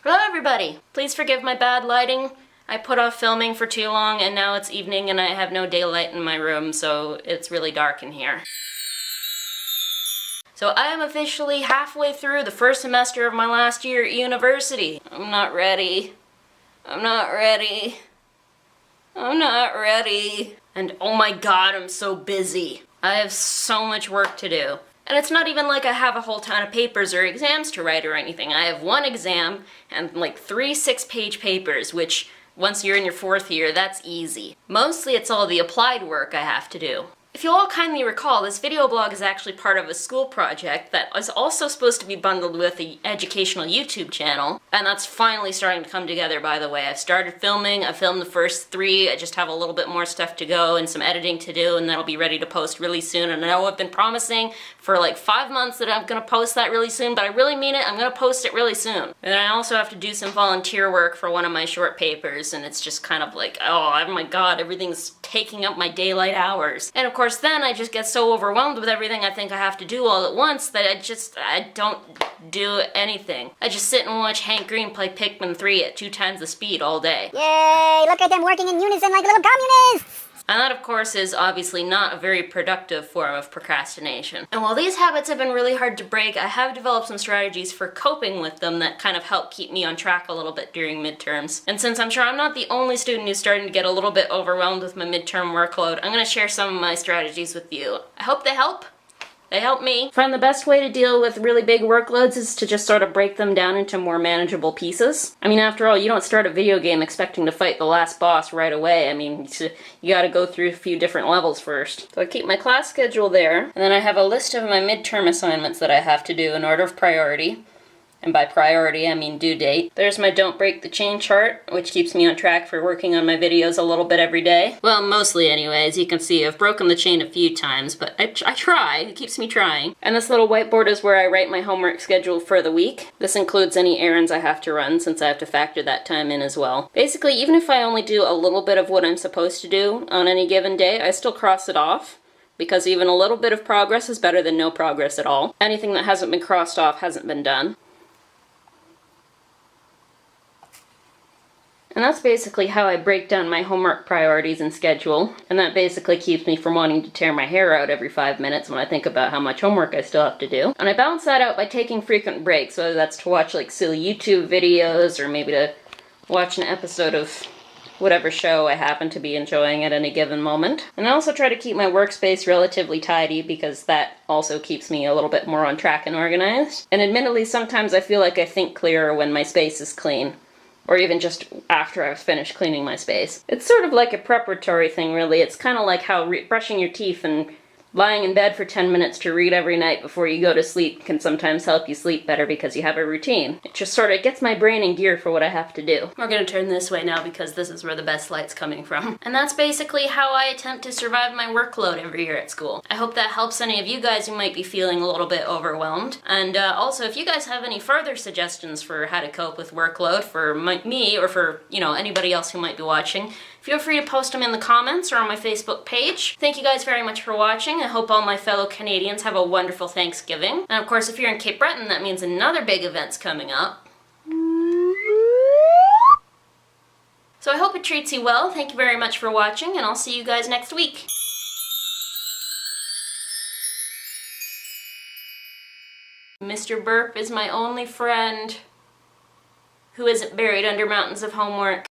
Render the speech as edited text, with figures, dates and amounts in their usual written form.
Hello everybody! Please forgive my bad lighting. I put off filming for too long and now it's evening and I have no daylight in my room, so it's really dark in here. So I am officially halfway through the first semester of my last year at university. I'm not ready. I'm not ready. I'm not ready. And oh my god, I'm so busy. I have so much work to do. And it's not even like I have a whole ton of papers or exams to write or anything. I have one exam and like 3 6-page papers, which once you're in your 4th year, that's easy. Mostly it's all the applied work I have to do. If you'll all kindly recall, this video blog is actually part of a school project that is also supposed to be bundled with the educational YouTube channel, and that's finally starting to come together, by the way. I've started filming, I filmed the first 3, I just have a little bit more stuff to go and some editing to do, and that'll be ready to post really soon. And I know I've been promising for like 5 months that I'm gonna post that really soon, but I really mean it, I'm gonna post it really soon. And then I also have to do some volunteer work for one of my short papers, and it's just kind of like, oh my god, everything's taking up my daylight hours. And of course then I just get so overwhelmed with everything I think I have to do all at once that I don't do anything. I just sit and watch Hank Green play Pikmin 3 at 2 times the speed all day. Yay! Look at them working in unison like little communists! And that, of course, is obviously not a very productive form of procrastination. And while these habits have been really hard to break, I have developed some strategies for coping with them that kind of help keep me on track a little bit during midterms. And since I'm sure I'm not the only student who's starting to get a little bit overwhelmed with my midterm workload, I'm going to share some of my strategies with you. I hope they help. They help me. I find the best way to deal with really big workloads is to just sort of break them down into more manageable pieces. I mean, after all, you don't start a video game expecting to fight the last boss right away. I mean, you gotta go through a few different levels first. So I keep my class schedule there, and then I have a list of my midterm assignments that I have to do in order of priority. And by priority, I mean due date. There's my don't break the chain chart, which keeps me on track for working on my videos a little bit every day. Well, mostly anyway. As you can see, I've broken the chain a few times, but I try. It keeps me trying. And this little whiteboard is where I write my homework schedule for the week. This includes any errands I have to run, since I have to factor that time in as well. Basically, even if I only do a little bit of what I'm supposed to do on any given day, I still cross it off, because even a little bit of progress is better than no progress at all. Anything that hasn't been crossed off hasn't been done. And that's basically how I break down my homework priorities and schedule, and that basically keeps me from wanting to tear my hair out every 5 minutes when I think about how much homework I still have to do. And I balance that out by taking frequent breaks, whether that's to watch like silly YouTube videos or maybe to watch an episode of whatever show I happen to be enjoying at any given moment. And I also try to keep my workspace relatively tidy because that also keeps me a little bit more on track and organized. And admittedly, sometimes I feel like I think clearer when my space is clean, or even just after I've finished cleaning my space. It's sort of like a preparatory thing, really. It's kind of like how brushing your teeth and lying in bed for 10 minutes to read every night before you go to sleep can sometimes help you sleep better because you have a routine. It just sort of gets my brain in gear for what I have to do. We're gonna turn this way now because this is where the best light's coming from. And that's basically how I attempt to survive my workload every year at school. I hope that helps any of you guys who might be feeling a little bit overwhelmed. And also, if you guys have any further suggestions for how to cope with workload for me or for, you know, anybody else who might be watching, feel free to post them in the comments or on my Facebook page. Thank you guys very much for watching. I hope all my fellow Canadians have a wonderful Thanksgiving. And of course, if you're in Cape Breton, that means another big event's coming up. So I hope it treats you well. Thank you very much for watching, and I'll see you guys next week. Mr. Burp is my only friend who isn't buried under mountains of homework.